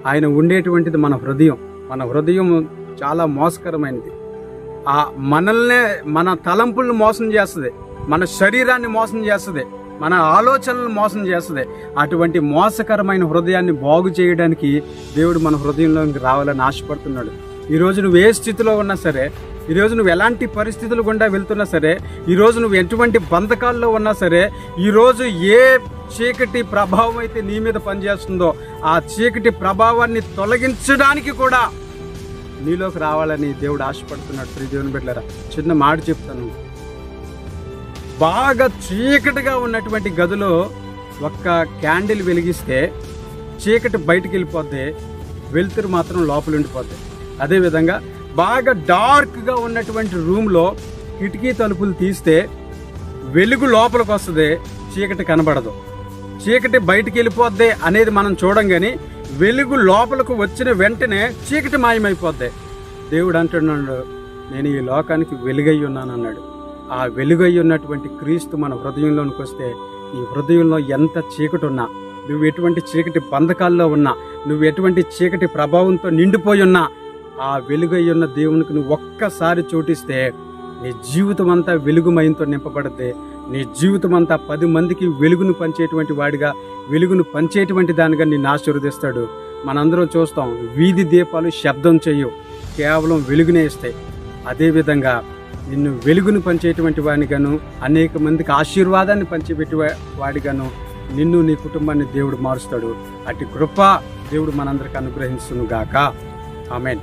ఆయన ఉండేటువంటిది మన హృదయం. మన హృదయం చాలా మోసకరమైనది. మనల్నే, మన తలంపులను మోసం చేస్తుంది, మన శరీరాన్ని మోసం చేస్తుంది, మన ఆలోచనలను మోసం చేస్తుంది. అటువంటి మోసకరమైన హృదయాన్ని బాగు చేయడానికి దేవుడు మన హృదయంలోకి రావాలని ఆశపడుతున్నాడు. ఈరోజు నువ్వు ఏ స్థితిలో ఉన్నా సరే, ఈరోజు నువ్వు ఎలాంటి పరిస్థితులు గుండా వెళ్తున్నా సరే, ఈరోజు నువ్వు ఎటువంటి బంధకాల్లో ఉన్నా సరే, ఈరోజు ఏ చీకటి ప్రభావం అయితే నీ మీద పనిచేస్తుందో ఆ చీకటి ప్రభావాన్ని తొలగించడానికి కూడా నీలోకి రావాలని దేవుడు ఆశపడుతున్నాడు. ప్రియ దేవుని బిడ్డలారా, చిన్న మాట చెప్తాను. బాగా చీకటిగా ఉన్నటువంటి గదిలో ఒక్క క్యాండిల్ వెలిగిస్తే చీకటి బయటికి వెళ్ళిపోద్ది, వెలుతురు మాత్రం లోపల ఉండిపోద్ది. అదేవిధంగా బాగా డార్క్గా ఉన్నటువంటి రూమ్లో కిటికీ తలుపులు తీస్తే వెలుగు లోపలికి వస్తుంది, చీకటి కనబడదు. చీకటి బయటికి వెళ్ళిపోద్ది అనేది మనం చూడం, కానీ వెలుగు లోపలికి వచ్చిన వెంటనే చీకటి మాయమైపోద్ది. దేవుడు అంటున్నాడు, నేను ఈ లోకానికి వెలుగై ఉన్నాను అన్నాడు. ఆ వెలుగై ఉన్నటువంటి క్రీస్తు మన హృదయంలోనికి వస్తే, ఈ హృదయంలో ఎంత చీకటి ఉన్నా, నువ్వు ఎటువంటి చీకటి బంధకాల్లో ఉన్నా, నువ్వు ఎటువంటి చీకటి ప్రభావంతో నిండిపోయి ఉన్నా, ఆ వెలుగై ఉన్న దేవునికి నువ్వు ఒక్కసారి చోటిస్తే నీ జీవితం అంతా వెలుగుమయంతో నింపబడితే, నీ జీవితం అంతా 10 మందికి వెలుగును పంచేటువంటి వాడిగా, వెలుగును పంచేటువంటి దానిగా నిన్ను ఆశీర్వదిస్తాడు. మనందరం చూస్తాం, వీధి దీపాలు శబ్దం చేయవు, కేవలం వెలుగునే ఇస్తాయి. అదేవిధంగా నిన్ను వెలుగును పంచేటువంటి వాడిగాను, అనేక మందికి ఆశీర్వాదాన్ని పంచిపెట్టే వాడిగాను నిన్ను, నీ కుటుంబాన్ని దేవుడు మారుస్తాడు. అటు కృప దేవుడు మనందరికి అనుగ్రహించును గాక. ఆమేన్.